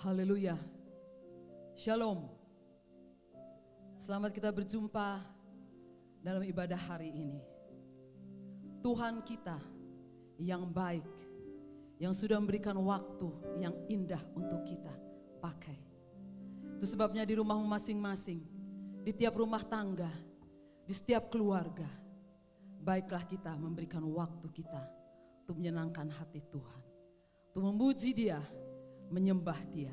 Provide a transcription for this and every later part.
Haleluya. Shalom. Selamat kita berjumpa dalam ibadah hari ini. Tuhan kita yang baik, yang sudah memberikan waktu yang indah untuk kita pakai. Itu sebabnya di rumahmu masing-masing, di tiap rumah tangga, di setiap keluarga, baiklah kita memberikan waktu kita untuk menyenangkan hati Tuhan, untuk memuji Dia, menyembah Dia,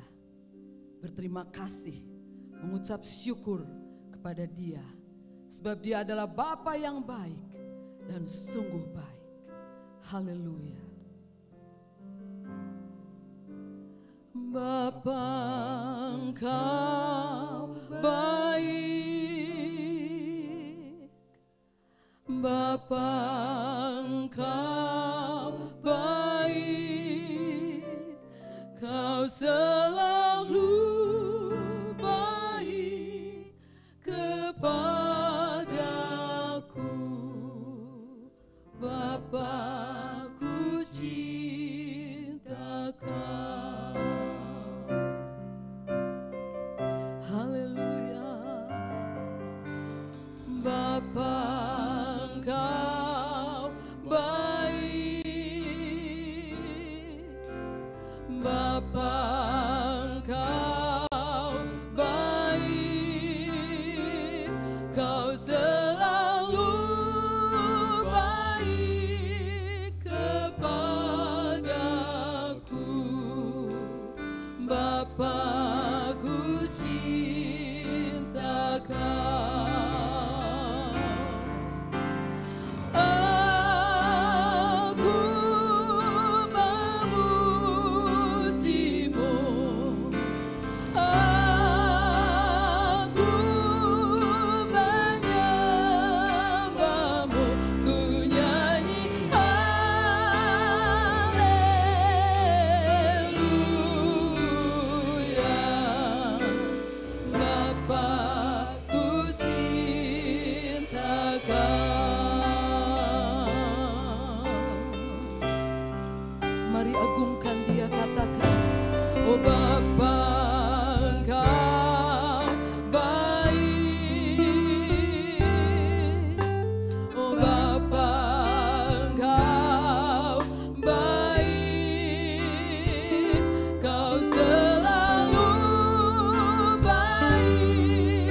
berterima kasih, mengucap syukur kepada Dia, sebab Dia adalah Bapa yang baik dan sungguh baik. Haleluya. Bapa, Engkau baik, Bapa, Engkau baik, Kau selalu baik kepadaku. Bapa, ku cinta Kau. Haleluya. Bapa, Engkau baik, Bapa, Engkau baik, Kau selalu baik kepadaku. Bapa, ku cinta Kau. Mari agungkan Dia, katakan, oh Bapa, Engkau baik, oh Bapa, Engkau baik, Kau selalu baik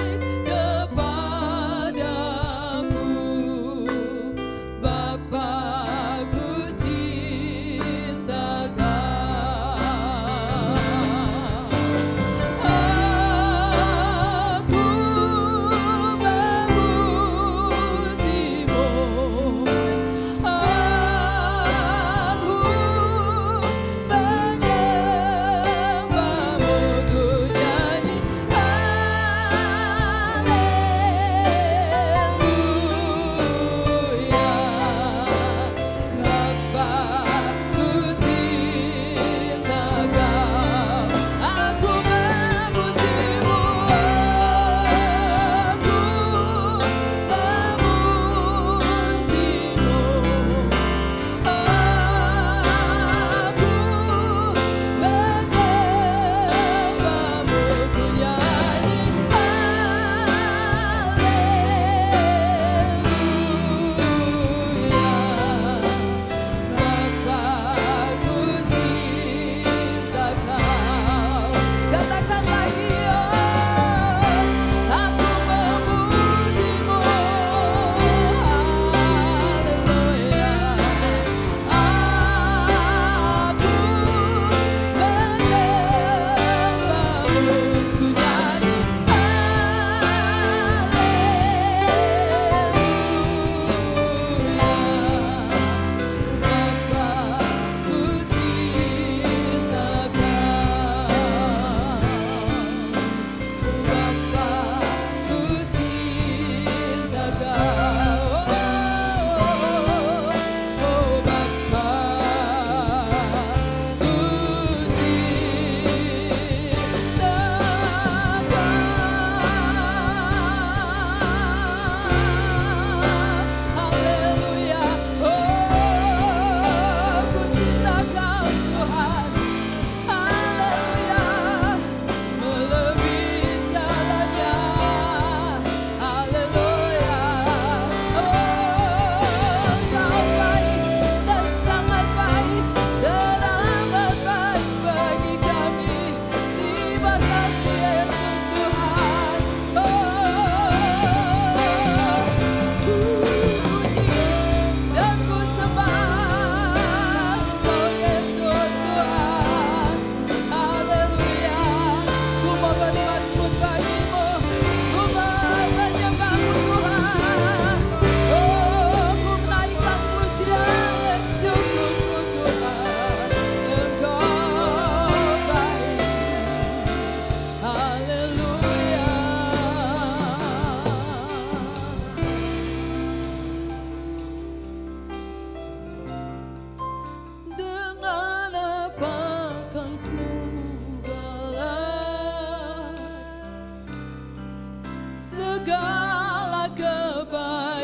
segala kebaikan-Mu,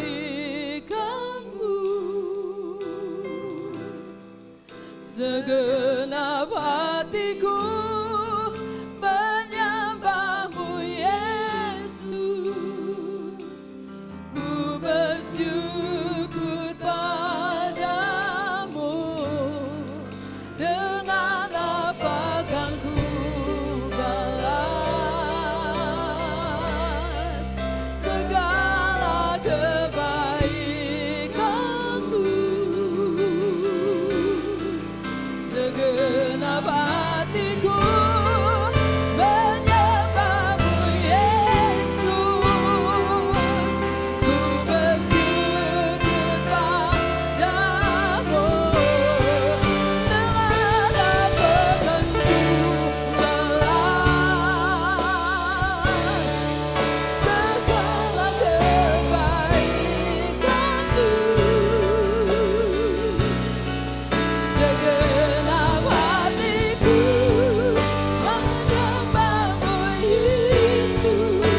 segenap hatiku menyembah-Mu Yesus. Ku bersyukur padamu, dengan apa kan ku balas segala kebaikan-Mu, segenap hatiku menyembah-Mu Yesus. Ku bersyukur padamu, dengan apa kan ku balas segala kebaikan-Mu, segenap hatiku menyembah-Mu Yesus.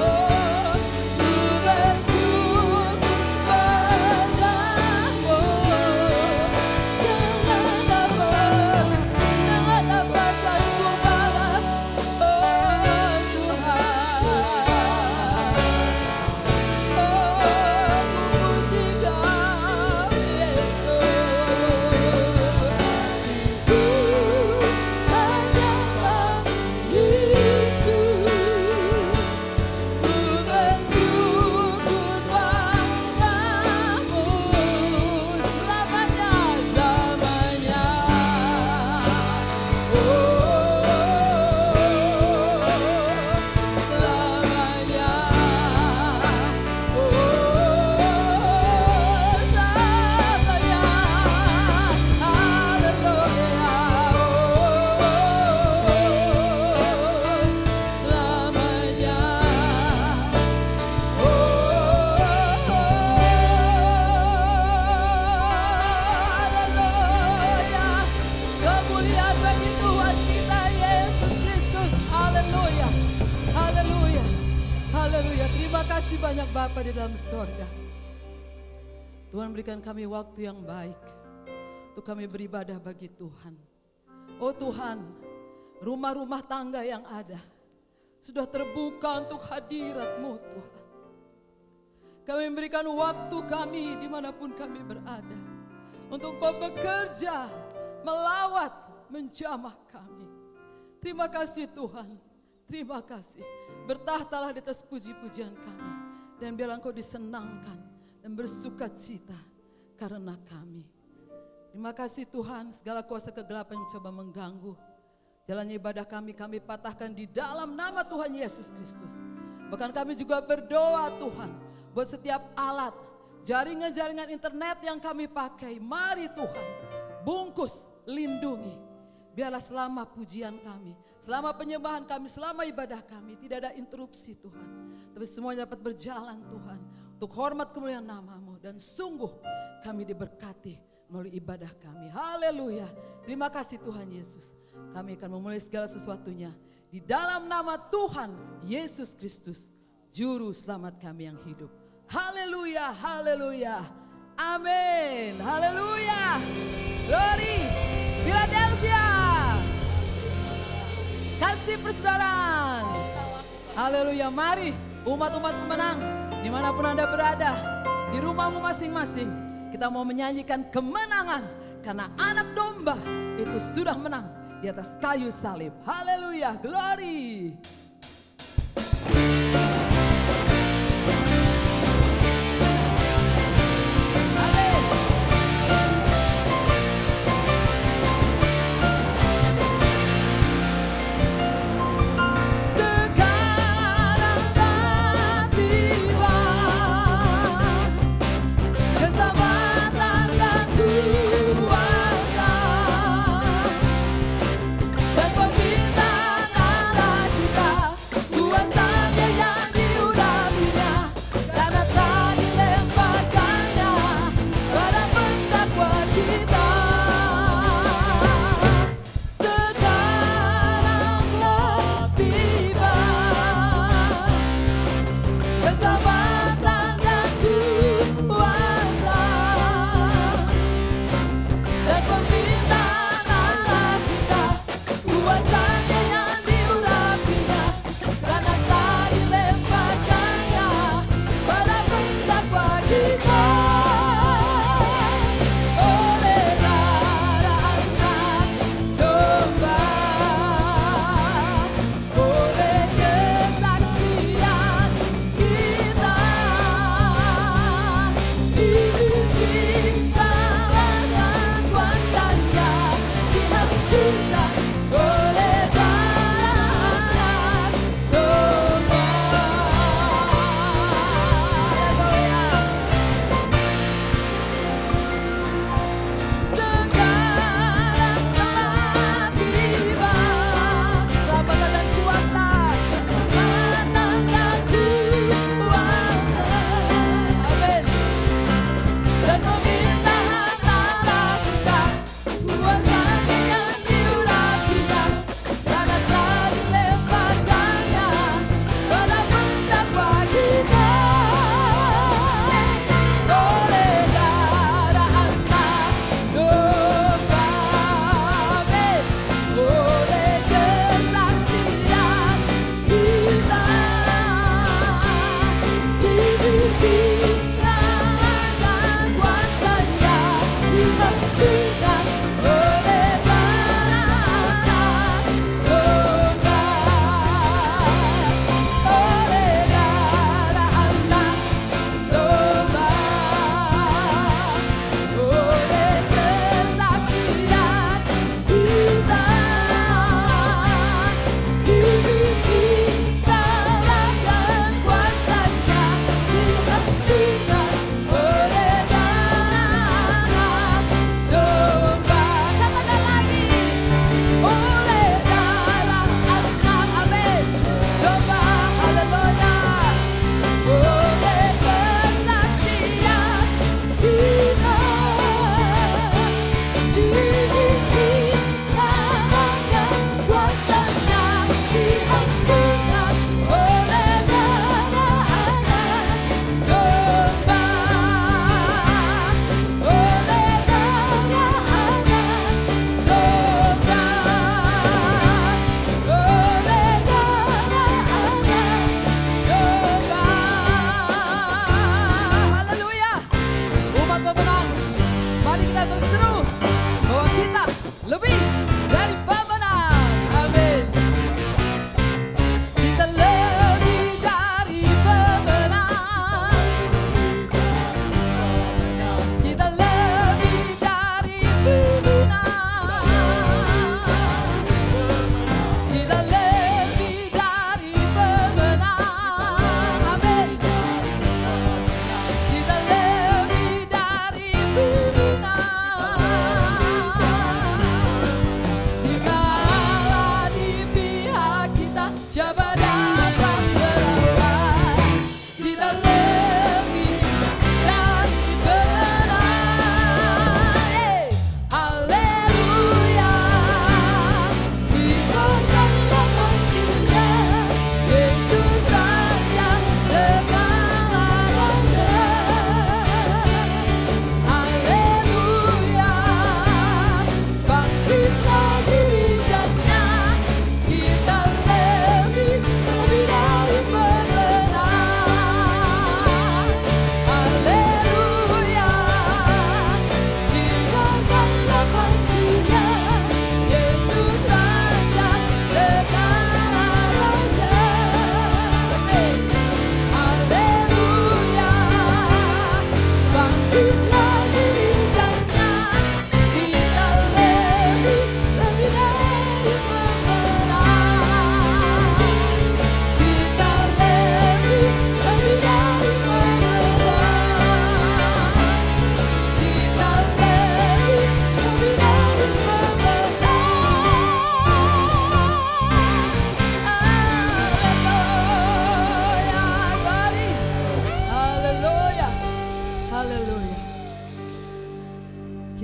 Oh, ku bersyukur padamu, dengan apa kan ku balas, oh Tuhan. Oh, ku puji Kau Yesus. Ku menyembah Yesus. Ku bersyukur padamu selamanya-lamanya. Oh, selamanya. Oh, selamanya. Haleluya. Selamanya. Haleluya. Kemuliaan bagi Tuhan kita Yesus Kristus. Haleluya. Haleluya. Haleluya. Terima kasih banyak Bapa di dalam sorga. Tuhan berikan kami waktu yang baik untuk kami beribadah bagi Tuhan. Oh Tuhan, rumah-rumah tangga yang ada sudah terbuka untuk hadirat-Mu Tuhan. Kami memberikan waktu kami dimanapun kami berada untuk Kau bekerja, melawat, menjamah kami. Terima kasih Tuhan, terima kasih. Bertahtalah di atas puji-pujian kami, dan biarlah Engkau disenangkan dan bersuka cita karena kami. Terima kasih Tuhan, segala kuasa kegelapan yang coba mengganggu jalannya ibadah kami patahkan di dalam nama Tuhan Yesus Kristus. Bahkan kami juga berdoa Tuhan, buat setiap alat, jaringan-jaringan internet yang kami pakai, mari Tuhan, bungkus, lindungi. Biarlah selama pujian kami, selama penyembahan kami, selama ibadah kami, tidak ada interupsi Tuhan. Tapi semuanya dapat berjalan Tuhan, untuk hormat kemuliaan nama-Mu. Dan sungguh kami diberkati melalui ibadah kami. Haleluya. Terima kasih Tuhan Yesus. Kami akan memulai segala sesuatunya di dalam nama Tuhan Yesus Kristus, Juru Selamat kami yang hidup. Haleluya, haleluya, amin, haleluya, glory, Philadelphia, kasih persaudaraan, haleluya. Mari umat-umat pemenang, dimanapun Anda berada, di rumahmu masing-masing, kita mau menyanyikan kemenangan, karena anak domba itu sudah menang di atas kayu salib. Haleluya, glory. Dan pembinaan Allah kita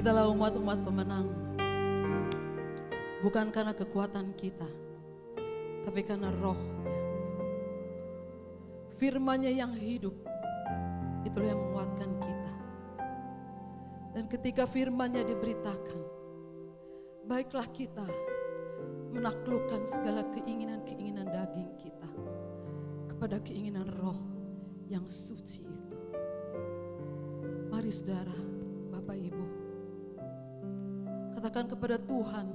Kitalah umat-umat pemenang, bukan karena kekuatan kita, tapi karena Roh-Nya. Firman-Nya yang hidup, itulah yang menguatkan kita. Dan ketika firman-Nya diberitakan, baiklah kita menaklukkan segala keinginan-keinginan daging kita kepada keinginan Roh yang suci itu. Mari saudara, Bapak Ibu, katakan kepada Tuhan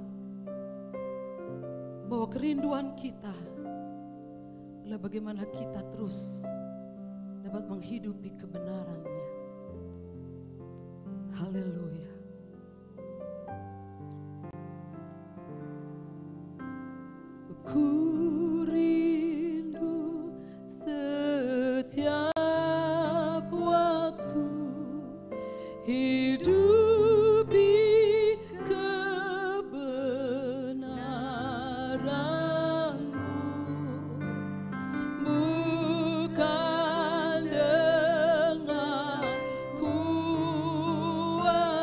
bahwa kerinduan kita adalah bagaimana kita terus dapat menghidupi kebenaran-Nya. Haleluya. Ku rindu setiap waktu hidup di kebenaran-Mu, bukan dengan kuat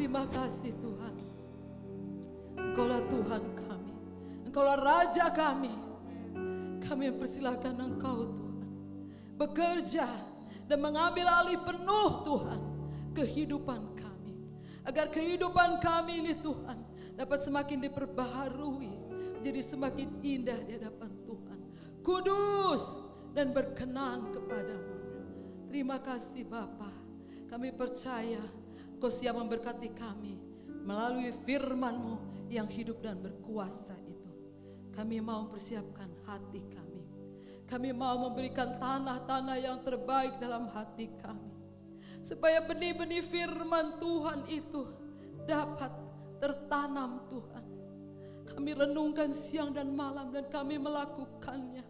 Terima kasih Tuhan. Engkaulah Tuhan kami, Engkaulah Raja kami. Kami mempersilahkan Engkau Tuhan bekerja dan mengambil alih penuh Tuhan kehidupan kami, agar kehidupan kami ini Tuhan dapat semakin diperbaharui, menjadi semakin indah di hadapan Tuhan, kudus dan berkenan kepadamu. Terima kasih Bapa. Kami percaya Kau siap memberkati kami melalui firman-Mu yang hidup dan berkuasa itu. Kami mau mempersiapkan hati kami. Kami mau memberikan tanah-tanah yang terbaik dalam hati kami, supaya benih-benih firman Tuhan itu dapat tertanam Tuhan. Kami renungkan siang dan malam dan kami melakukannya,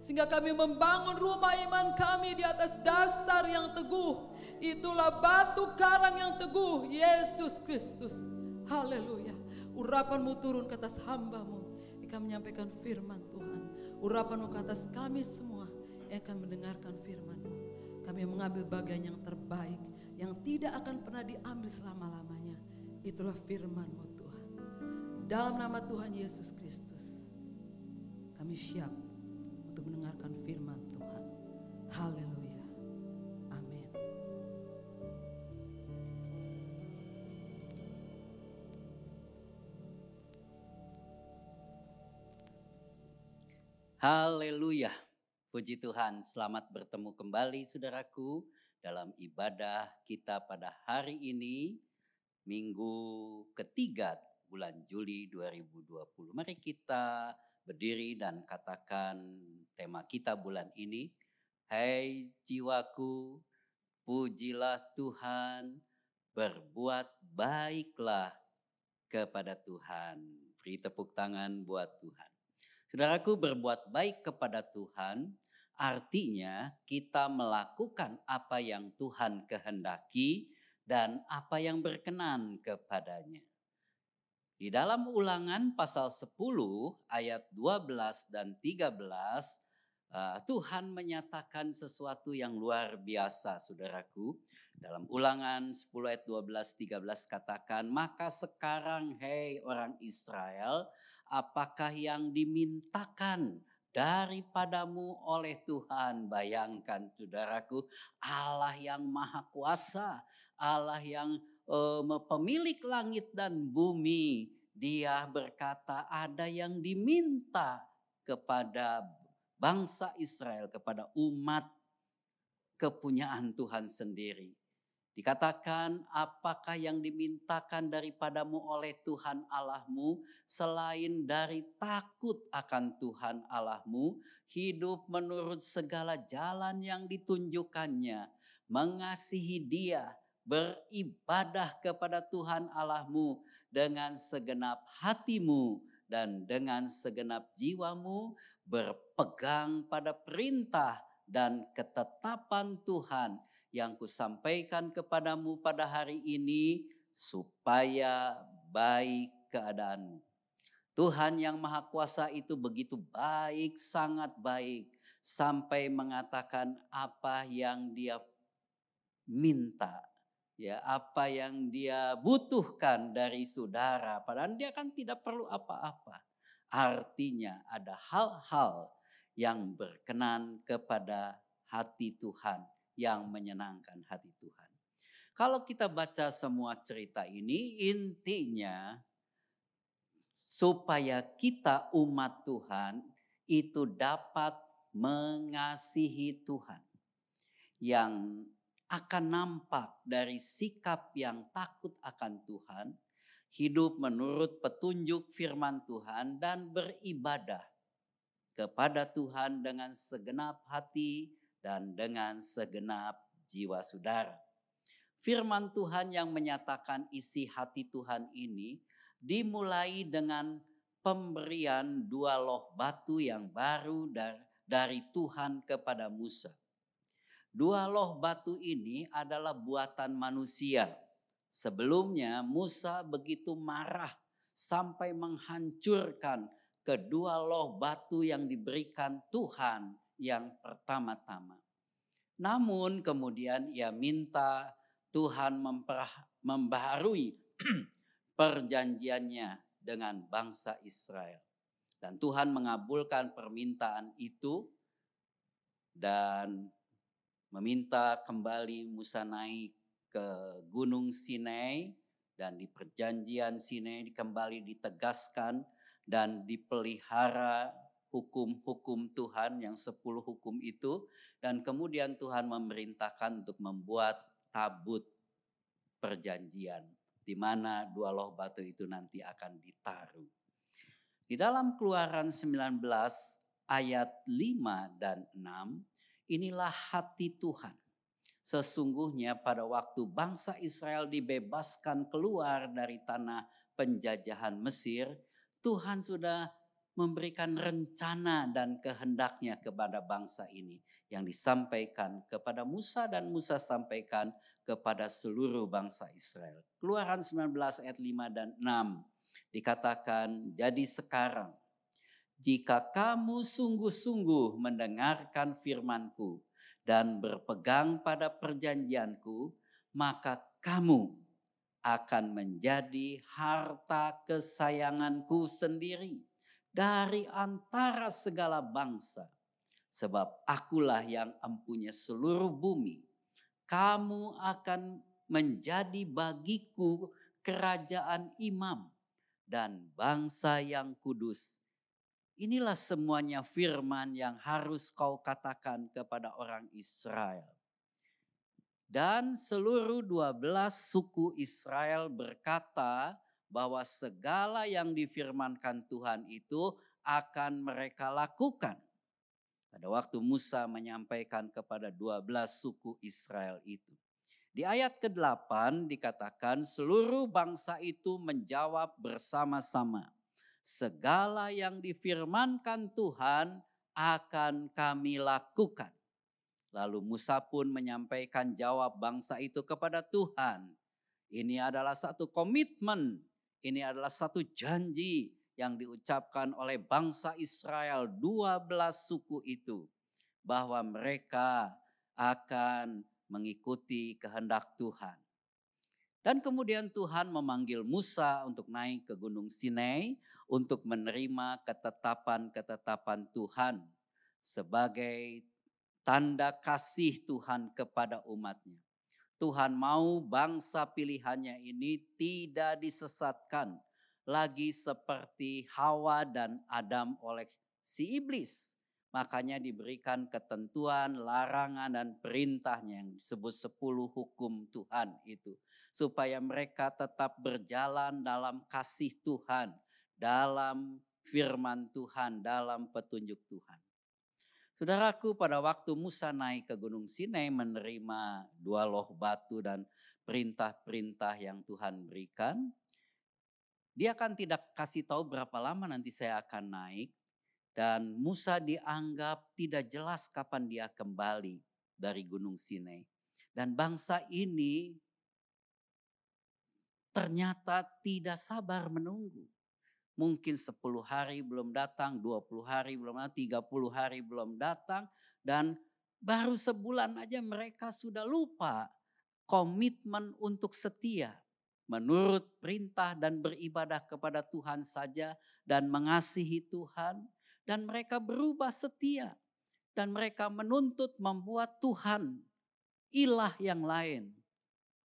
sehingga kami membangun rumah iman kami di atas dasar yang teguh. Itulah batu karang yang teguh, Yesus Kristus. Haleluya. Urapan-Mu turun ke atas hamba-Mu yang akan menyampaikan firman Tuhan. Urapan-Mu ke atas kami semua yang akan mendengarkan firman-Mu. Kami mengambil bagian yang terbaik, yang tidak akan pernah diambil selama-lamanya. Itulah firman-Mu Tuhan. Dalam nama Tuhan Yesus Kristus, kami siap untuk mendengarkan firman Tuhan. Haleluya. Amin. Haleluya. Puji Tuhan, selamat bertemu kembali saudaraku dalam ibadah kita pada hari ini, minggu ketiga bulan Juli 2020. Mari kita berdiri dan katakan tema kita bulan ini. Hai jiwaku, pujilah Tuhan, berbuat baiklah kepada Tuhan. Beri tepuk tangan buat Tuhan. Saudaraku, berbuat baik kepada Tuhan artinya kita melakukan apa yang Tuhan kehendaki dan apa yang berkenan kepadanya. Di dalam Ulangan pasal 10 ayat 12 dan 13, Tuhan menyatakan sesuatu yang luar biasa saudaraku. Dalam Ulangan 10 ayat 12-13 katakan, maka sekarang hei orang Israel, apakah yang dimintakan daripadamu oleh Tuhan? Bayangkan saudaraku, Allah yang maha kuasa, Allah yang pemilik langit dan bumi. Dia berkata ada yang diminta kepada bangsa Israel, kepada umat kepunyaan Tuhan sendiri. Dikatakan, apakah yang dimintakan daripadamu oleh Tuhan Allahmu selain dari takut akan Tuhan Allahmu, hidup menurut segala jalan yang ditunjukkannya, mengasihi Dia, beribadah kepada Tuhan Allahmu dengan segenap hatimu dan dengan segenap jiwamu, berpegang pada perintah dan ketetapan Tuhan yang kusampaikan kepadamu pada hari ini, supaya baik keadaanmu. Tuhan yang Maha Kuasa itu begitu baik, sangat baik, sampai mengatakan apa yang Dia minta, ya, apa yang Dia butuhkan dari saudara, padahal Dia kan tidak perlu apa-apa. Artinya ada hal-hal yang berkenan kepada hati Tuhan, yang menyenangkan hati Tuhan. Kalau kita baca semua cerita ini, intinya supaya kita umat Tuhan itu dapat mengasihi Tuhan. Yang akan nampak dari sikap yang takut akan Tuhan, hidup menurut petunjuk firman Tuhan, dan beribadah kepada Tuhan dengan segenap hati dan dengan segenap jiwa saudara. Firman Tuhan yang menyatakan isi hati Tuhan ini dimulai dengan pemberian 2 loh batu yang baru dari Tuhan kepada Musa. 2 loh batu ini adalah buatan manusia. Sebelumnya Musa begitu marah sampai menghancurkan kedua loh batu yang diberikan Tuhan yang pertama-tama. Namun kemudian ia minta Tuhan membaharui perjanjiannya dengan bangsa Israel. Dan Tuhan mengabulkan permintaan itu dan meminta kembali Musa naik ke Gunung Sinai, dan di perjanjian Sinai kembali ditegaskan dan dipelihara hukum-hukum Tuhan yang 10 hukum itu. Dan kemudian Tuhan memerintahkan untuk membuat tabut perjanjian, di mana 2 loh batu itu nanti akan ditaruh. Di dalam Keluaran 19 ayat 5 dan 6, inilah hati Tuhan. Sesungguhnya pada waktu bangsa Israel dibebaskan keluar dari tanah penjajahan Mesir, Tuhan sudah memberikan rencana dan kehendaknya kepada bangsa ini yang disampaikan kepada Musa dan Musa sampaikan kepada seluruh bangsa Israel. Keluaran 19 ayat 5 dan 6 dikatakan, jadi sekarang jika kamu sungguh-sungguh mendengarkan firman-Ku dan berpegang pada perjanjian-Ku, maka kamu akan menjadi harta kesayangan-Ku sendiri dari antara segala bangsa. Sebab Akulah yang empunya seluruh bumi. Kamu akan menjadi bagiku kerajaan imam dan bangsa yang kudus. Inilah semuanya firman yang harus kau katakan kepada orang Israel. Dan seluruh 12 suku Israel berkata bahwa segala yang difirmankan Tuhan itu akan mereka lakukan. Pada waktu Musa menyampaikan kepada 12 suku Israel itu. Di ayat ke-8 dikatakan seluruh bangsa itu menjawab bersama-sama. Segala yang difirmankan Tuhan akan kami lakukan. Lalu Musa pun menyampaikan jawab bangsa itu kepada Tuhan. Ini adalah satu komitmen, ini adalah satu janji yang diucapkan oleh bangsa Israel 12 suku itu. Bahwa mereka akan mengikuti kehendak Tuhan. Dan kemudian Tuhan memanggil Musa untuk naik ke Gunung Sinai untuk menerima ketetapan-ketetapan Tuhan sebagai tanda kasih Tuhan kepada umatnya. Tuhan mau bangsa pilihannya ini tidak disesatkan lagi seperti Hawa dan Adam oleh si iblis. Makanya diberikan ketentuan, larangan dan perintahnya yang disebut 10 hukum Tuhan itu. Supaya mereka tetap berjalan dalam kasih Tuhan, dalam firman Tuhan, dalam petunjuk Tuhan. Saudaraku, pada waktu Musa naik ke Gunung Sinai menerima 2 loh batu dan perintah-perintah yang Tuhan berikan, dia kan tidak kasih tahu berapa lama nanti saya akan naik. Dan Musa dianggap tidak jelas kapan dia kembali dari Gunung Sinai. Dan bangsa ini ternyata tidak sabar menunggu. Mungkin 10 hari belum datang, 20 hari belum datang, 30 hari belum datang. Dan baru sebulan aja mereka sudah lupa komitmen untuk setia. Menurut perintah dan beribadah kepada Tuhan saja dan mengasihi Tuhan. Dan mereka berubah setia. Dan mereka menuntut membuat Tuhan ilah yang lain.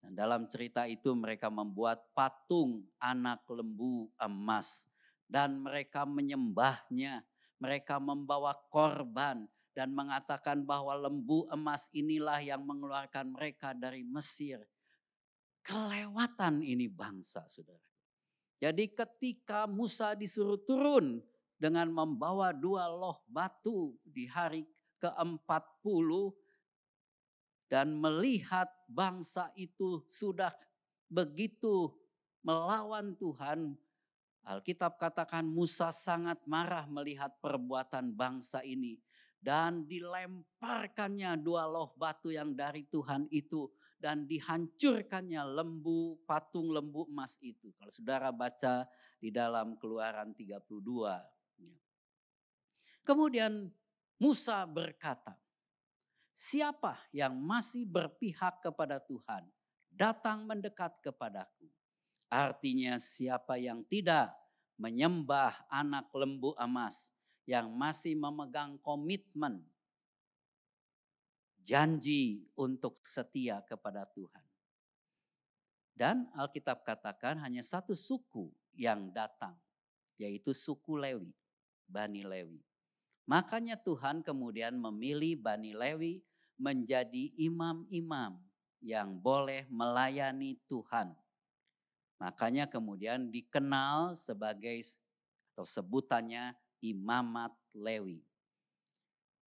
Dan dalam cerita itu mereka membuat patung anak lembu emas. Dan mereka menyembahnya. Mereka membawa korban. Dan mengatakan bahwa lembu emas inilah yang mengeluarkan mereka dari Mesir. Kelewatan ini bangsa, saudara. Jadi ketika Musa disuruh turun dengan membawa 2 loh batu di hari ke-40 dan melihat bangsa itu sudah begitu melawan Tuhan, Alkitab katakan Musa sangat marah melihat perbuatan bangsa ini dan dilemparkannya 2 loh batu yang dari Tuhan itu dan dihancurkannya patung lembu emas itu. Kalau saudara baca di dalam Keluaran 32. Kemudian Musa berkata, siapa yang masih berpihak kepada Tuhan, datang mendekat kepadaku. Artinya siapa yang tidak menyembah anak lembu emas, yang masih memegang komitmen, janji untuk setia kepada Tuhan. Dan Alkitab katakan hanya satu suku yang datang, yaitu suku Lewi, Bani Lewi. Makanya Tuhan kemudian memilih Bani Lewi menjadi imam-imam yang boleh melayani Tuhan. Makanya kemudian dikenal sebagai atau sebutannya imamat Lewi.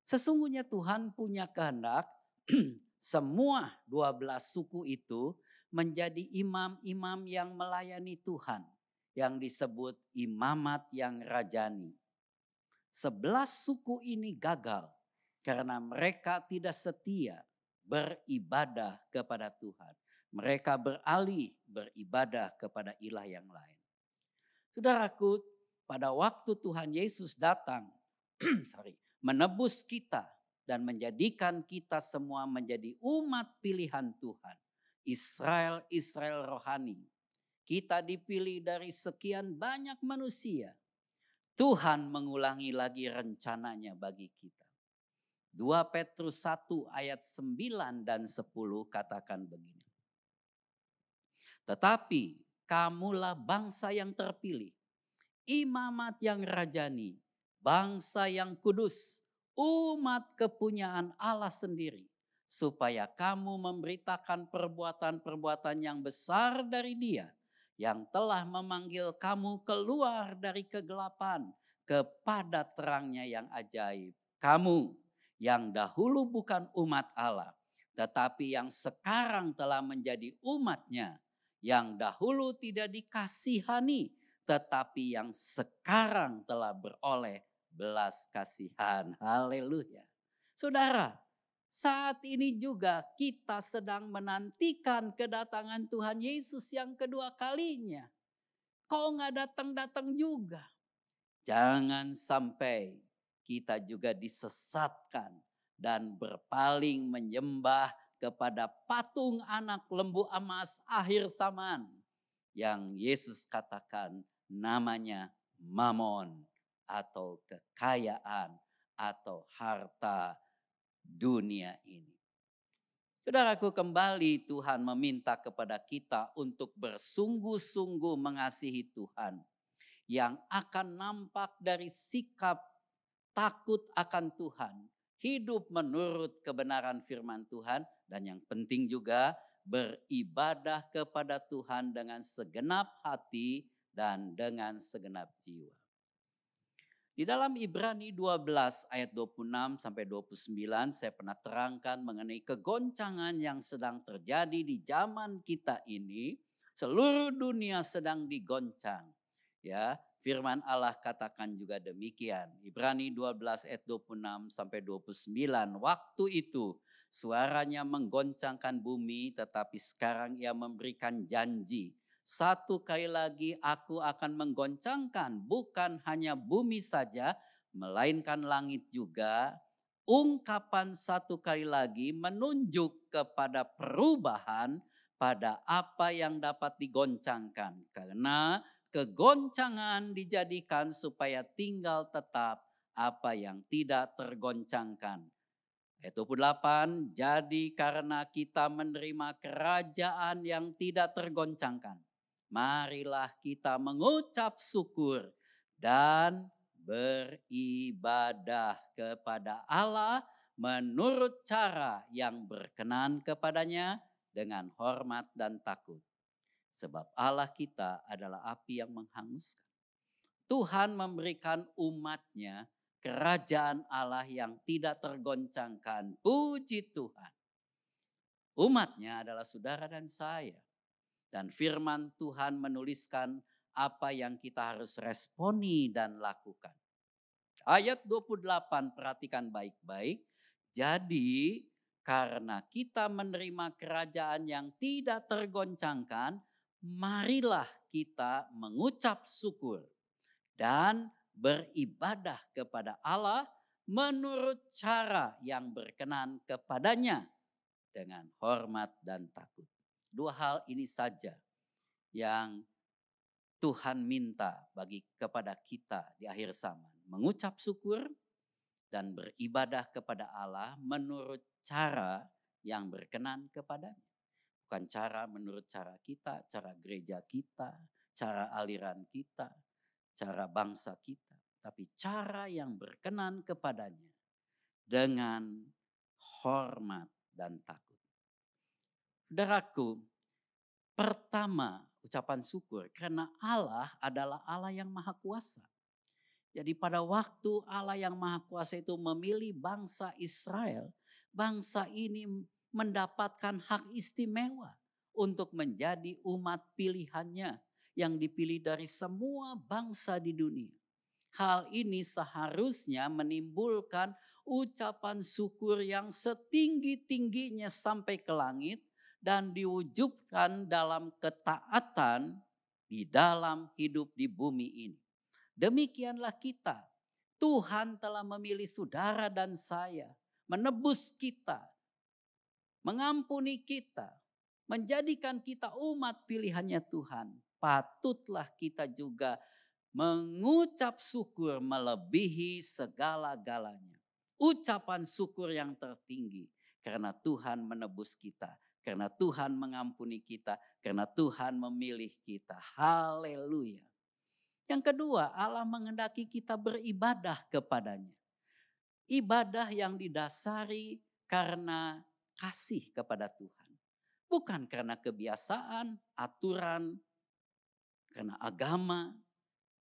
Sesungguhnya Tuhan punya kehendak semua 12 suku itu menjadi imam-imam yang melayani Tuhan, yang disebut imamat yang rajani. 11 suku ini gagal karena mereka tidak setia beribadah kepada Tuhan. Mereka beralih beribadah kepada ilah yang lain. Saudaraku, pada waktu Tuhan Yesus datang, menebus kita dan menjadikan kita semua menjadi umat pilihan Tuhan. Israel rohani. Kita dipilih dari sekian banyak manusia. Tuhan mengulangi lagi rencananya bagi kita. 2 Petrus 1 ayat 9 dan 10 katakan begini. Tetapi kamulah bangsa yang terpilih, imamat yang rajani, bangsa yang kudus, umat kepunyaan Allah sendiri, supaya kamu memberitakan perbuatan-perbuatan yang besar dari Dia yang telah memanggil kamu keluar dari kegelapan kepada terangnya yang ajaib. Kamu yang dahulu bukan umat Allah, tetapi yang sekarang telah menjadi umatnya, yang dahulu tidak dikasihani, tetapi yang sekarang telah beroleh belas kasihan. Haleluya. Saudara, saat ini juga kita sedang menantikan kedatangan Tuhan Yesus yang kedua kalinya. Kok nggak datang-datang juga? Jangan sampai kita juga disesatkan dan berpaling menyembah kepada patung anak lembu emas akhir zaman. Yang Yesus katakan namanya mamon atau kekayaan atau harta dunia ini. Saudaraku, kembali Tuhan meminta kepada kita untuk bersungguh-sungguh mengasihi Tuhan. Yang akan nampak dari sikap takut akan Tuhan. Hidup menurut kebenaran firman Tuhan. Dan yang penting juga beribadah kepada Tuhan dengan segenap hati dan dengan segenap jiwa. Di dalam Ibrani 12 ayat 26 sampai 29 saya pernah terangkan mengenai kegoncangan yang sedang terjadi di zaman kita ini. Seluruh dunia sedang digoncang. Ya, firman Allah katakan juga demikian. Ibrani 12 ayat 26 sampai 29. Waktu itu suaranya menggoncangkan bumi, tetapi sekarang ia memberikan janji. Satu kali lagi aku akan menggoncangkan bukan hanya bumi saja, melainkan langit juga. Ungkapan satu kali lagi menunjuk kepada perubahan pada apa yang dapat digoncangkan. Karena kegoncangan dijadikan supaya tinggal tetap apa yang tidak tergoncangkan. Ayat 28, jadi karena kita menerima kerajaan yang tidak tergoncangkan, marilah kita mengucap syukur dan beribadah kepada Allah menurut cara yang berkenan kepadanya dengan hormat dan takut. Sebab Allah kita adalah api yang menghanguskan. Tuhan memberikan umatnya kerajaan Allah yang tidak tergoncangkan. Puji Tuhan. Umatnya adalah saudara dan saya. Dan firman Tuhan menuliskan apa yang kita harus responi dan lakukan. Ayat 28 perhatikan baik-baik. Jadi karena kita menerima kerajaan yang tidak tergoncangkan, marilah kita mengucap syukur dan beribadah kepada Allah menurut cara yang berkenan kepadanya dengan hormat dan takut. Dua hal ini saja yang Tuhan minta kepada kita di akhir zaman. Mengucap syukur dan beribadah kepada Allah menurut cara yang berkenan kepadanya. Bukan cara menurut cara kita, cara gereja kita, cara aliran kita, cara bangsa kita. Tapi cara yang berkenan kepadanya dengan hormat dan takut. Saudaraku, pertama ucapan syukur karena Allah adalah Allah yang maha kuasa. Jadi pada waktu Allah yang maha kuasa itu memilih bangsa Israel, bangsa ini mendapatkan hak istimewa untuk menjadi umat pilihannya yang dipilih dari semua bangsa di dunia. Hal ini seharusnya menimbulkan ucapan syukur yang setinggi-tingginya sampai ke langit dan diwujudkan dalam ketaatan di dalam hidup di bumi ini. Demikianlah kita. Tuhan telah memilih saudara dan saya, menebus kita, mengampuni kita, menjadikan kita umat pilihannya Tuhan. Patutlah kita juga mengucap syukur melebihi segala-galanya. Ucapan syukur yang tertinggi karena Tuhan menebus kita, karena Tuhan mengampuni kita, karena Tuhan memilih kita. Haleluya. Yang kedua, Allah menghendaki kita beribadah kepadanya. Ibadah yang didasari karena kasih kepada Tuhan. Bukan karena kebiasaan, aturan, karena agama.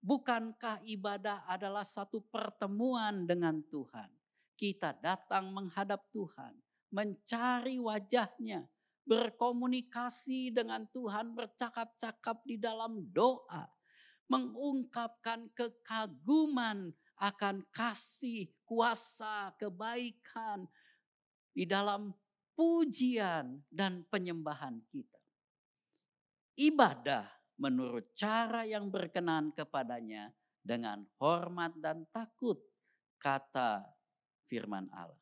Bukankah ibadah adalah satu pertemuan dengan Tuhan? Kita datang menghadap Tuhan, mencari wajahnya, berkomunikasi dengan Tuhan, bercakap-cakap di dalam doa, mengungkapkan kekaguman akan kasih, kuasa, kebaikan di dalam pujian dan penyembahan kita. Ibadah menurut cara yang berkenan kepadanya dengan hormat dan takut, kata firman Allah.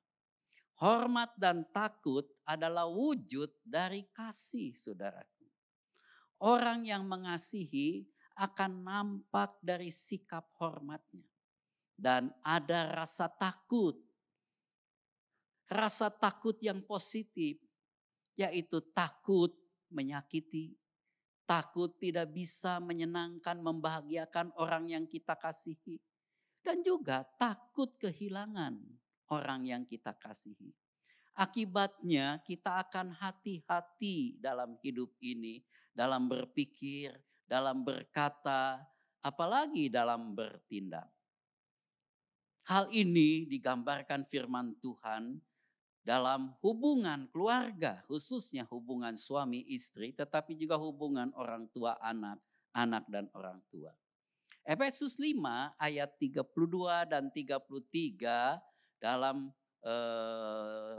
Hormat dan takut adalah wujud dari kasih, saudaraku. Orang yang mengasihi akan nampak dari sikap hormatnya. Dan ada rasa takut. Rasa takut yang positif, yaitu takut menyakiti. Takut tidak bisa menyenangkan, membahagiakan orang yang kita kasihi. Dan juga takut kehilangan orang yang kita kasihi. Akibatnya kita akan hati-hati dalam hidup ini. Dalam berpikir, dalam berkata, apalagi dalam bertindak. Hal ini digambarkan firman Tuhan dalam hubungan keluarga, khususnya hubungan suami istri, tetapi juga hubungan orang tua anak, anak dan orang tua. Efesus 5 ayat 32 dan 33 dalam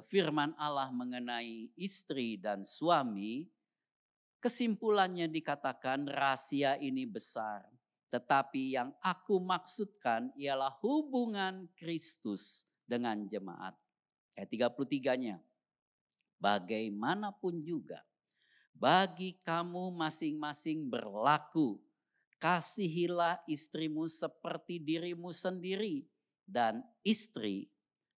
firman Allah mengenai istri dan suami, kesimpulannya dikatakan rahasia ini besar. Tetapi yang aku maksudkan ialah hubungan Kristus dengan jemaat. Ayat 33-nya. Bagaimanapun juga bagi kamu masing-masing berlaku. Kasihilah istrimu seperti dirimu sendiri. Dan istri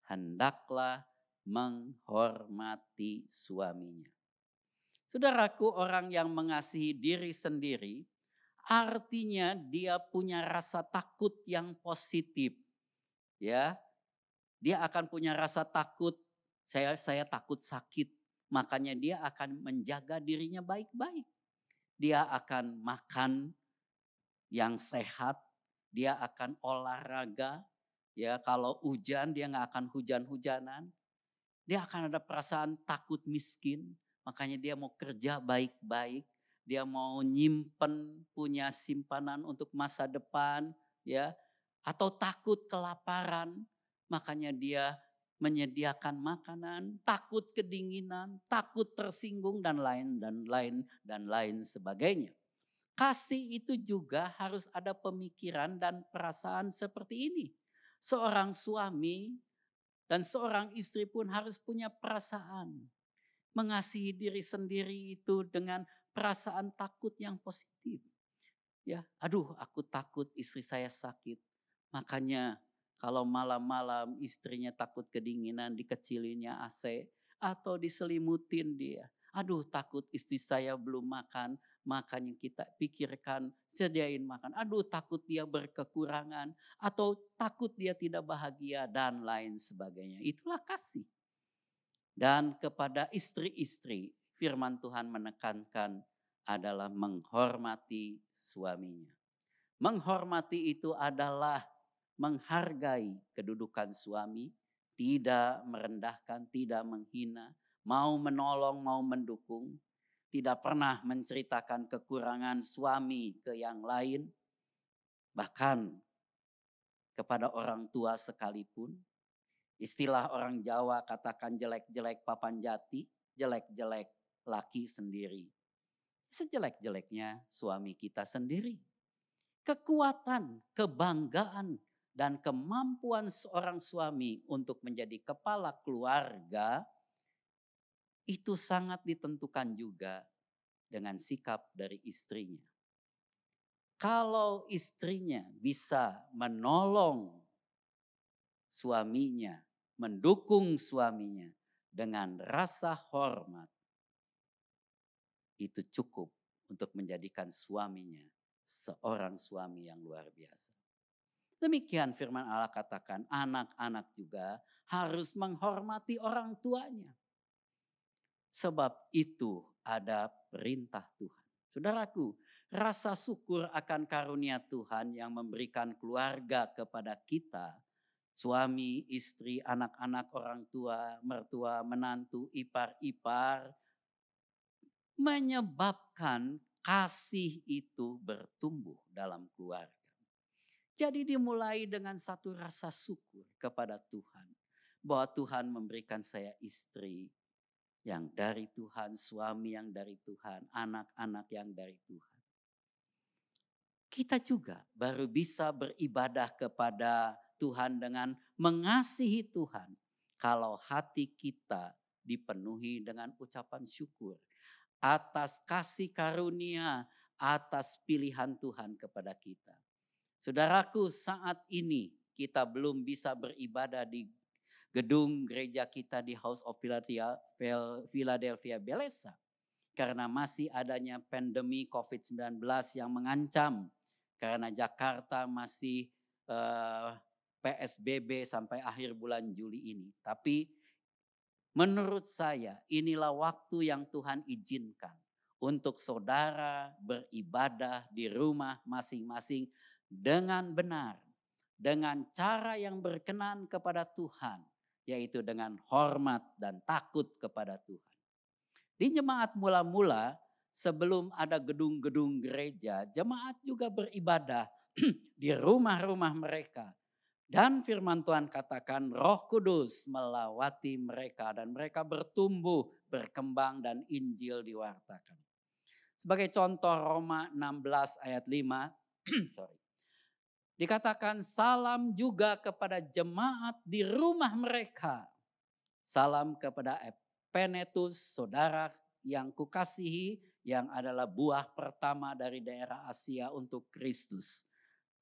hendaklah menghormati suaminya. Saudaraku, orang yang mengasihi diri sendiri artinya dia punya rasa takut yang positif. Ya. Dia akan punya rasa takut, saya takut sakit. Makanya dia akan menjaga dirinya baik-baik. Dia akan makan yang sehat, dia akan olahraga. Ya, kalau hujan dia nggak akan hujan-hujanan. Dia akan ada perasaan takut miskin, makanya dia mau kerja baik-baik. Dia mau nyimpen, punya simpanan untuk masa depan, ya. Atau takut kelaparan. Makanya dia menyediakan makanan, takut kedinginan, takut tersinggung dan lain sebagainya. Kasih itu juga harus ada pemikiran dan perasaan seperti ini. Seorang suami dan seorang istri pun harus punya perasaan. Mengasihi diri sendiri itu dengan perasaan takut yang positif. Ya, aduh aku takut istri saya sakit. Makanya kalau malam-malam istrinya takut kedinginan, dikecilinnya AC atau diselimutin dia. Aduh takut istri saya belum makan, makanya kita pikirkan sediain makan. Aduh takut dia berkekurangan atau takut dia tidak bahagia dan lain sebagainya. Itulah kasih. Dan kepada istri-istri, firman Tuhan menekankan adalah menghormati suaminya. Menghormati itu adalah menghargai kedudukan suami, tidak merendahkan, tidak menghina, mau menolong, mau mendukung, tidak pernah menceritakan kekurangan suami ke yang lain, bahkan kepada orang tua sekalipun. Istilah orang Jawa katakan jelek-jelek papan jati, jelek-jelek laki sendiri. Sejelek-jeleknya suami kita sendiri. Kekuatan, kebanggaan, dan kemampuan seorang suami untuk menjadi kepala keluarga itu sangat ditentukan juga dengan sikap dari istrinya. Kalau istrinya bisa menolong suaminya, mendukung suaminya dengan rasa hormat, itu cukup untuk menjadikan suaminya seorang suami yang luar biasa. Demikian firman Allah katakan, anak-anak juga harus menghormati orang tuanya. Sebab itu ada perintah Tuhan. Saudaraku, rasa syukur akan karunia Tuhan yang memberikan keluarga kepada kita, suami, istri, anak-anak, orang tua, mertua, menantu, ipar-ipar, menyebabkan kasih itu bertumbuh dalam keluarga. Jadi dimulai dengan satu rasa syukur kepada Tuhan. Bahwa Tuhan memberikan saya istri yang dari Tuhan, suami yang dari Tuhan, anak-anak yang dari Tuhan. Kita juga baru bisa beribadah kepada Tuhan dengan mengasihi Tuhan. Kalau hati kita dipenuhi dengan ucapan syukur atas kasih karunia, atas pilihan Tuhan kepada kita. Saudaraku, saat ini kita belum bisa beribadah di gedung gereja kita di House of Philadelphia Belesa. Karena masih adanya pandemi COVID-19 yang mengancam. Karena Jakarta masih PSBB sampai akhir bulan Juli ini. Tapi menurut saya inilah waktu yang Tuhan izinkan untuk saudara beribadah di rumah masing-masing dengan benar, dengan cara yang berkenan kepada Tuhan, yaitu dengan hormat dan takut kepada Tuhan. Di jemaat mula-mula sebelum ada gedung-gedung gereja, jemaat juga beribadah di rumah-rumah mereka. Dan firman Tuhan katakan Roh Kudus melawati mereka dan mereka bertumbuh, berkembang dan Injil diwartakan. Sebagai contoh Roma 16 ayat 5, dikatakan salam juga kepada jemaat di rumah mereka. Salam kepada Epenetus, saudara yang kukasihi, yang adalah buah pertama dari daerah Asia untuk Kristus.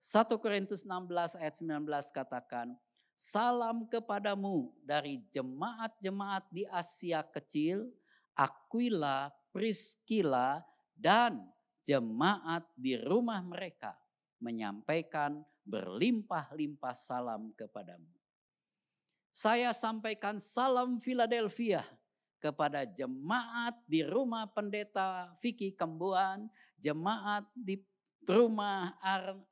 1 Korintus 16 ayat 19 katakan, salam kepadamu dari jemaat-jemaat di Asia kecil, Aquila, Priscilla, dan jemaat di rumah mereka menyampaikan berlimpah-limpah salam kepadamu. Saya sampaikan salam Philadelphia kepada jemaat di rumah pendeta Vicky Kembuan, jemaat di rumah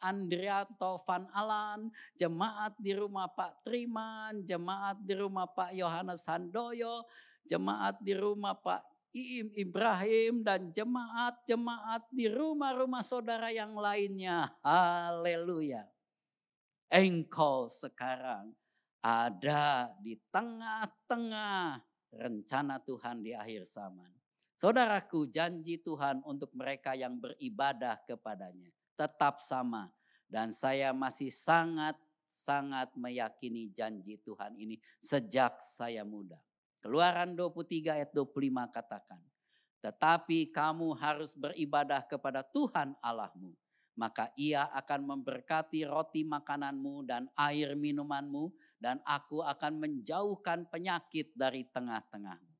Andrianto Van Alan, jemaat di rumah Pak Triman, jemaat di rumah Pak Yohanes Handoyo, jemaat di rumah Pak Iim Ibrahim, dan jemaat-jemaat di rumah-rumah saudara yang lainnya. Haleluya. Engkau sekarang ada di tengah-tengah rencana Tuhan di akhir zaman. Saudaraku, janji Tuhan untuk mereka yang beribadah kepadanya tetap sama. Dan saya masih sangat meyakini janji Tuhan ini sejak saya muda. Keluaran 23 ayat 25 katakan, Tetapi kamu harus beribadah kepada Tuhan Allahmu. Maka ia akan memberkati roti makananmu dan air minumanmu, dan aku akan menjauhkan penyakit dari tengah-tengahmu.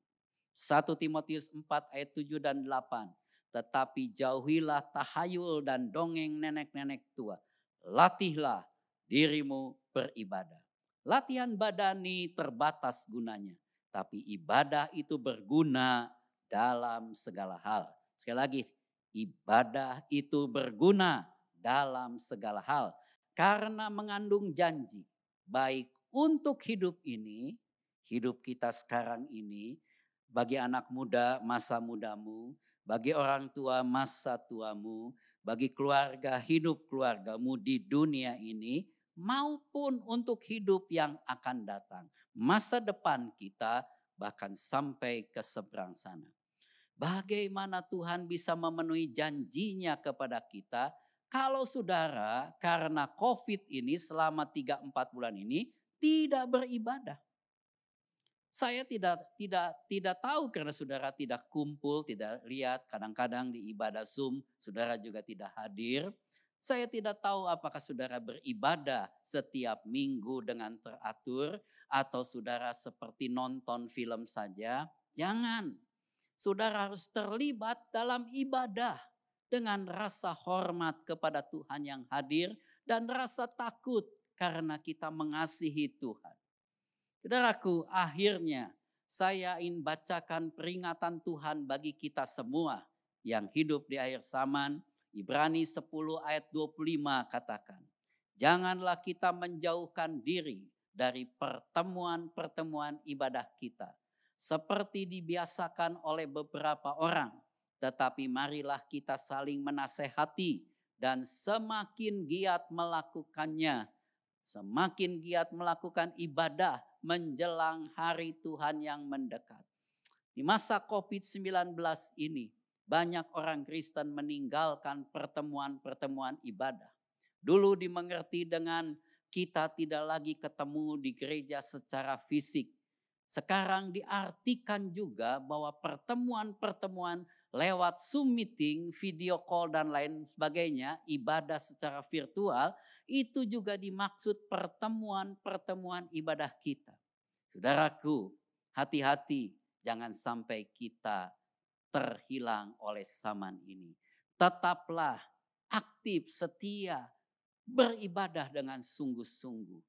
1 Timotius 4 ayat 7 dan 8. Tetapi jauhilah tahayul dan dongeng nenek-nenek tua. Latihlah dirimu beribadah. Latihan badani terbatas gunanya, tapi ibadah itu berguna dalam segala hal. Sekali lagi, ibadah itu berguna dalam segala hal karena mengandung janji baik untuk hidup ini, hidup kita sekarang ini, bagi anak muda masa mudamu, bagi orang tua masa tuamu, bagi keluarga hidup keluargamu di dunia ini, maupun untuk hidup yang akan datang. Masa depan kita bahkan sampai ke seberang sana. Bagaimana Tuhan bisa memenuhi janjinya kepada kita kalau saudara karena COVID ini selama 3-4 bulan ini tidak beribadah. Saya tidak tahu karena saudara tidak kumpul, tidak lihat, kadang-kadang di ibadah Zoom saudara juga tidak hadir. Saya tidak tahu apakah saudara beribadah setiap minggu dengan teratur atau saudara seperti nonton film saja. Jangan. Saudara harus terlibat dalam ibadah dengan rasa hormat kepada Tuhan yang hadir dan rasa takut karena kita mengasihi Tuhan. Saudaraku, akhirnya saya ingin bacakan peringatan Tuhan bagi kita semua yang hidup di akhir zaman. Ibrani 10 ayat 25 katakan, janganlah kita menjauhkan diri dari pertemuan-pertemuan ibadah kita, seperti dibiasakan oleh beberapa orang. Tetapi marilah kita saling menasehati dan semakin giat melakukannya. Semakin giat melakukan ibadah menjelang hari Tuhan yang mendekat. Di masa COVID-19 ini banyak orang Kristen meninggalkan pertemuan-pertemuan ibadah. Dulu dimengerti dengan kita tidak lagi ketemu di gereja secara fisik. Sekarang diartikan juga bahwa pertemuan-pertemuan lewat Zoom meeting, video call dan lain sebagainya, ibadah secara virtual, itu juga dimaksud pertemuan-pertemuan ibadah kita. Saudaraku, hati-hati jangan sampai kita terhilang oleh zaman ini. Tetaplah aktif, setia, beribadah dengan sungguh-sungguh.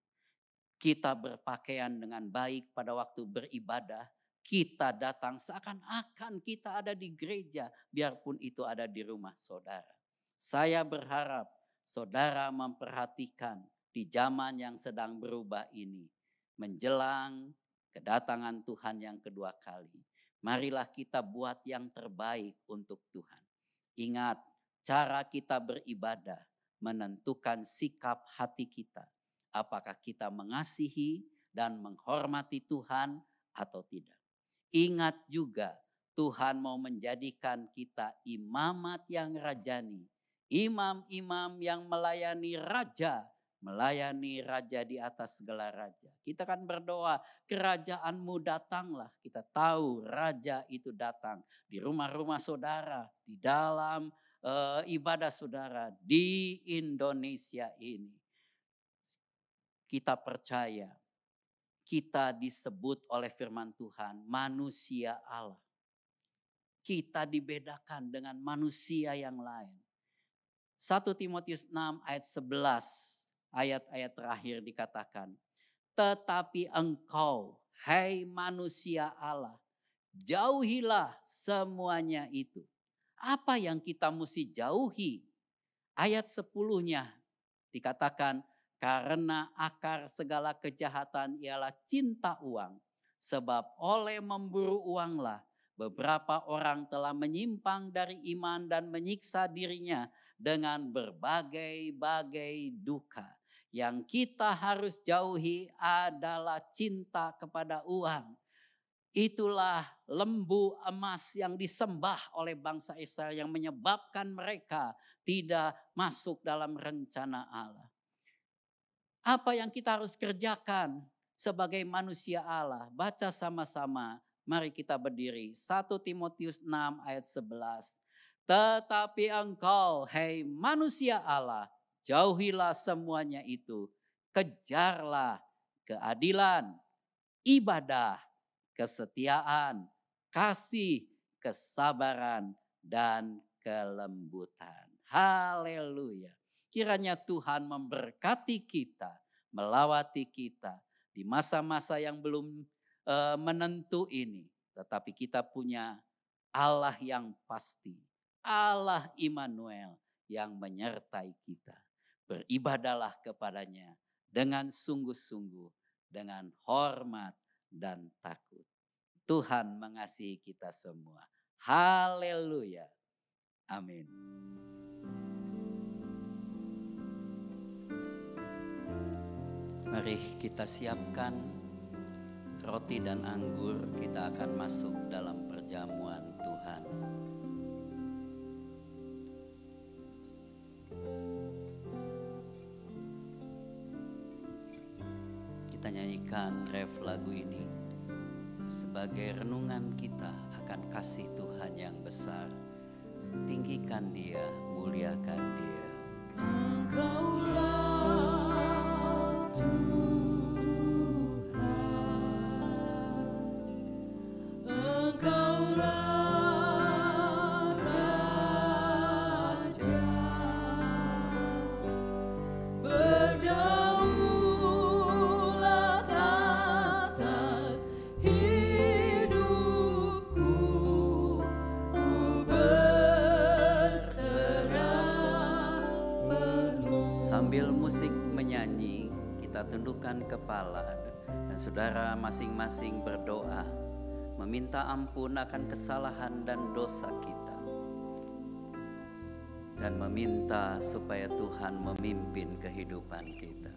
Kita berpakaian dengan baik pada waktu beribadah. Kita datang seakan-akan kita ada di gereja, biarpun itu ada di rumah saudara. Saya berharap saudara memperhatikan di zaman yang sedang berubah ini, menjelang kedatangan Tuhan yang kedua kali. Marilah kita buat yang terbaik untuk Tuhan. Ingat, cara kita beribadah menentukan sikap hati kita. Apakah kita mengasihi dan menghormati Tuhan atau tidak. Ingat juga Tuhan mau menjadikan kita imamat yang rajani. Imam-imam yang melayani raja di atas segala raja. Kita kan berdoa, kerajaanmu datanglah. Kita tahu raja itu datang di rumah-rumah saudara, di dalam ibadah saudara di Indonesia ini. Kita percaya, kita disebut oleh firman Tuhan manusia Allah. Kita dibedakan dengan manusia yang lain. 1 Timotius 6 ayat 11, ayat-ayat terakhir dikatakan, tetapi engkau, hai manusia Allah, jauhilah semuanya itu. Apa yang kita mesti jauhi? Ayat 10-nya dikatakan, karena akar segala kejahatan ialah cinta uang. Sebab oleh memburu uanglah beberapa orang telah menyimpang dari iman dan menyiksa dirinya dengan berbagai-bagai duka. Yang kita harus jauhi adalah cinta kepada uang. Itulah lembu emas yang disembah oleh bangsa Israel yang menyebabkan mereka tidak masuk dalam rencana Allah. Apa yang kita harus kerjakan sebagai manusia Allah? Baca sama-sama Mari kita berdiri. 1 Timotius 6 ayat 11. Tetapi engkau, hei manusia Allah, jauhilah semuanya itu. Kejarlah keadilan, ibadah, kesetiaan, kasih, kesabaran, dan kelembutan. Haleluya. Kiranya Tuhan memberkati kita, melawati kita di masa-masa yang belum menentu ini. Tetapi kita punya Allah yang pasti, Allah Immanuel yang menyertai kita. Beribadalah kepadanya dengan sungguh-sungguh, dengan hormat dan takut. Tuhan mengasihi kita semua. Haleluya. Amin. Mari kita siapkan roti dan anggur, kita akan masuk dalam perjamuan Tuhan. Kita nyanyikan ref lagu ini sebagai renungan kita akan kasih Tuhan yang besar. Tinggikan Dia, muliakan Dia. Engkaulah sambil musik menyanyi, kita tundukkan kepala dan saudara masing-masing berdoa, meminta ampun akan kesalahan dan dosa kita, dan meminta supaya Tuhan memimpin kehidupan kita.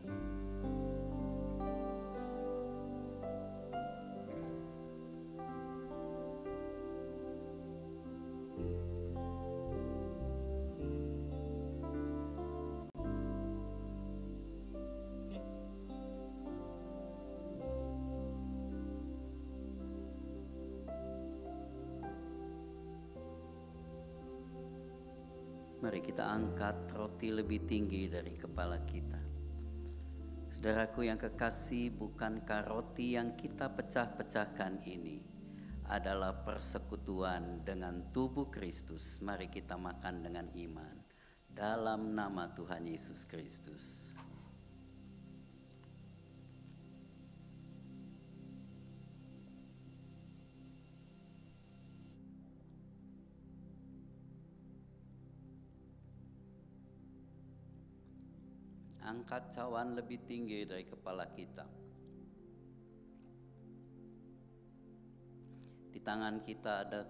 Mari kita angkat roti lebih tinggi dari kepala kita. Saudaraku yang kekasih, bukankah roti yang kita pecah-pecahkan ini adalah persekutuan dengan tubuh Kristus? Mari kita makan dengan iman dalam nama Tuhan Yesus Kristus. Angkat cawan lebih tinggi dari kepala kita. Di tangan kita ada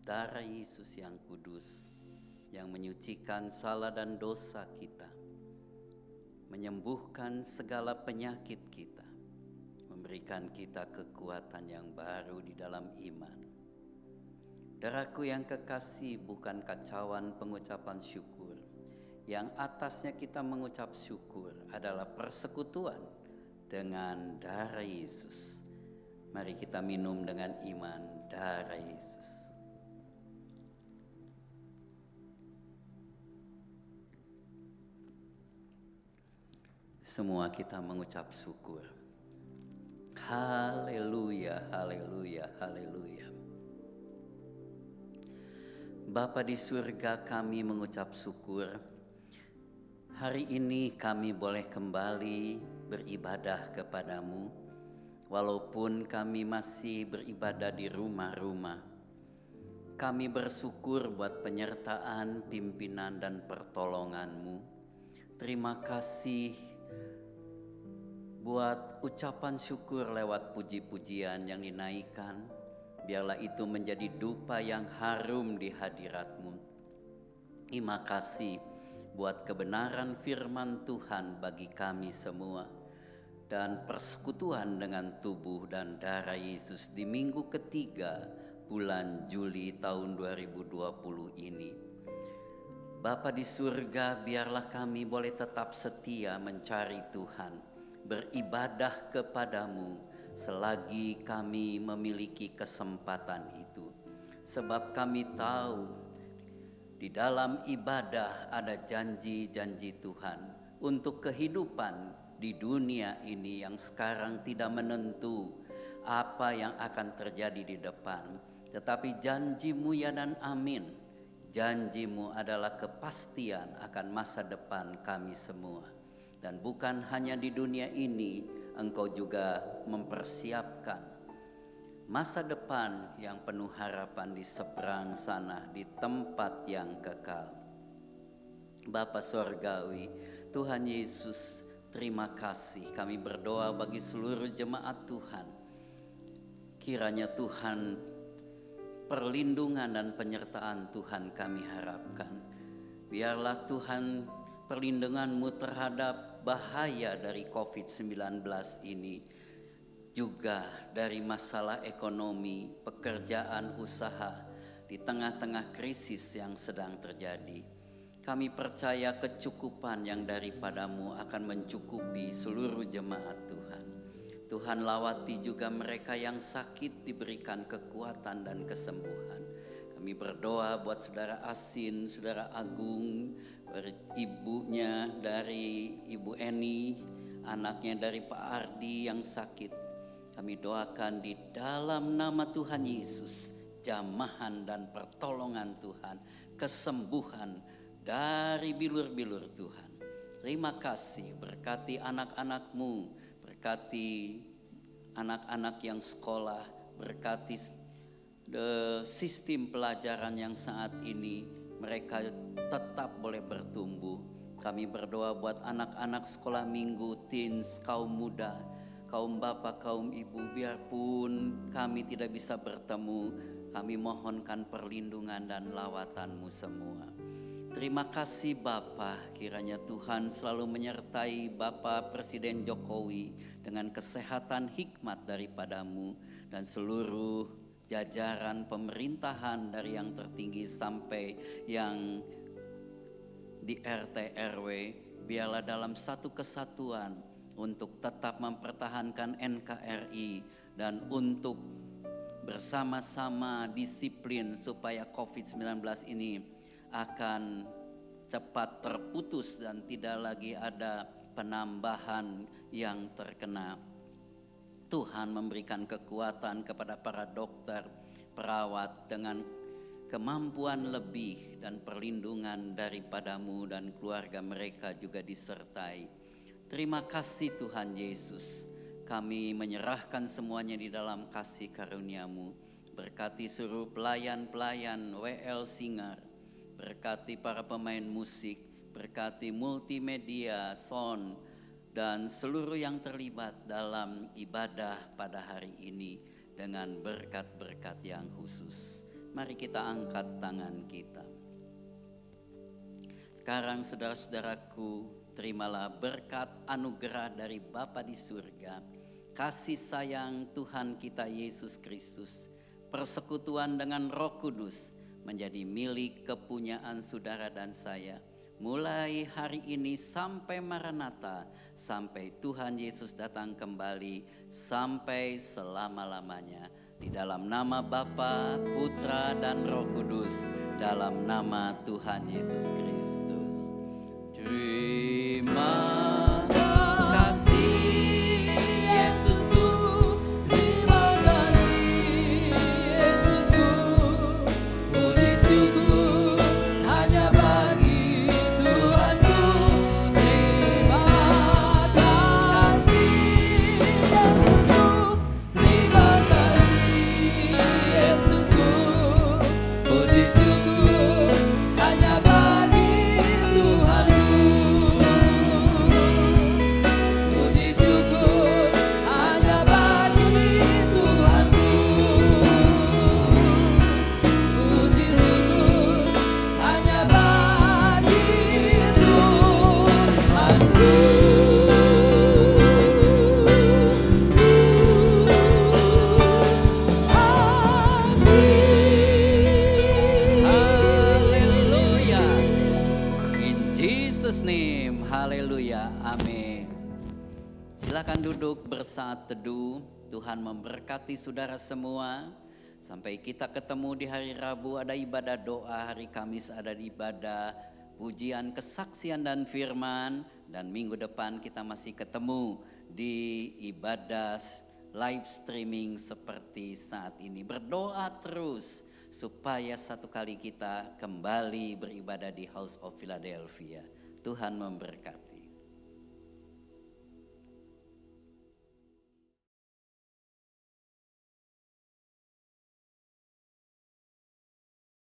darah Yesus yang kudus, yang menyucikan salah dan dosa kita, menyembuhkan segala penyakit kita, memberikan kita kekuatan yang baru di dalam iman. Darahku yang kekasih, bukan kacauan pengucapan syukur. Yang atasnya kita mengucap syukur adalah persekutuan dengan darah Yesus. Mari kita minum dengan iman darah Yesus. Semua kita mengucap syukur. Haleluya, haleluya, haleluya. Bapa di surga, kami mengucap syukur. Hari ini kami boleh kembali beribadah kepadamu, walaupun kami masih beribadah di rumah-rumah. Kami bersyukur buat penyertaan, pimpinan, dan pertolonganmu. Terima kasih buat ucapan syukur lewat puji-pujian yang dinaikkan. Biarlah itu menjadi dupa yang harum di hadiratmu. Terima kasih buat kebenaran firman Tuhan bagi kami semua, dan persekutuan dengan tubuh dan darah Yesus di minggu ketiga bulan Juli tahun 2020 ini. Bapa di surga, biarlah kami boleh tetap setia mencari Tuhan, beribadah kepadamu selagi kami memiliki kesempatan itu. Sebab kami tahu di dalam ibadah ada janji-janji Tuhan untuk kehidupan di dunia ini yang sekarang tidak menentu apa yang akan terjadi di depan. Tetapi janji-Mu ya dan amin, janji-Mu adalah kepastian akan masa depan kami semua. Dan bukan hanya di dunia ini, Engkau juga mempersiapkan masa depan yang penuh harapan di seberang sana, di tempat yang kekal. Bapa Surgawi, Tuhan Yesus, terima kasih. Kami berdoa bagi seluruh jemaat Tuhan. Kiranya Tuhan, perlindungan dan penyertaan Tuhan kami harapkan. Biarlah Tuhan, perlindungan-Mu terhadap bahaya dari COVID-19 ini, juga dari masalah ekonomi, pekerjaan, usaha di tengah-tengah krisis yang sedang terjadi. Kami percaya kecukupan yang daripada-Mu akan mencukupi seluruh jemaat Tuhan. Tuhan, lawati juga mereka yang sakit, diberikan kekuatan dan kesembuhan. Kami berdoa buat saudara Asin, saudara Agung, ibunya dari Ibu Eni, anaknya dari Pak Ardi yang sakit. Kami doakan di dalam nama Tuhan Yesus, jamahan dan pertolongan Tuhan, kesembuhan dari bilur-bilur Tuhan. Terima kasih, berkati anak-anak-Mu, berkati anak-anak yang sekolah, berkati sistem pelajaran yang saat ini mereka tetap boleh bertumbuh. Kami berdoa buat anak-anak sekolah minggu, teens, kaum muda, kaum bapak, kaum ibu, biarpun kami tidak bisa bertemu, kami mohonkan perlindungan dan lawatan-Mu semua. Terima kasih Bapa, kiranya Tuhan selalu menyertai Bapak Presiden Jokowi dengan kesehatan hikmat daripada-Mu dan seluruh jajaran pemerintahan dari yang tertinggi sampai yang di RT RW. Biarlah dalam satu kesatuan untuk tetap mempertahankan NKRI dan untuk bersama-sama disiplin supaya COVID-19 ini akan cepat terputus dan tidak lagi ada penambahan yang terkena. Tuhan memberikan kekuatan kepada para dokter, perawat dengan kemampuan lebih dan perlindungan daripada-Mu dan keluarga mereka juga disertai. Terima kasih Tuhan Yesus, kami menyerahkan semuanya di dalam kasih karunia-Mu. Berkati seluruh pelayan-pelayan WL Singer, berkati para pemain musik, berkati multimedia, sound, dan seluruh yang terlibat dalam ibadah pada hari ini dengan berkat-berkat yang khusus. Mari kita angkat tangan kita. Sekarang saudara-saudaraku, terimalah berkat anugerah dari Bapa di surga, kasih sayang Tuhan kita Yesus Kristus, persekutuan dengan Roh Kudus menjadi milik kepunyaan saudara dan saya. Mulai hari ini sampai Maranatha, sampai Tuhan Yesus datang kembali, sampai selama-lamanya. Di dalam nama Bapa, Putra dan Roh Kudus, dalam nama Tuhan Yesus Kristus. Terima kasih Yesusku. Silakan duduk bersaat teduh. Tuhan memberkati saudara semua. Sampai kita ketemu di hari Rabu ada ibadah doa, hari Kamis ada ibadah pujian, kesaksian dan firman. Dan minggu depan kita masih ketemu di ibadah live streaming seperti saat ini. Berdoa terus supaya satu kali kita kembali beribadah di House of Philadelphia. Tuhan memberkati.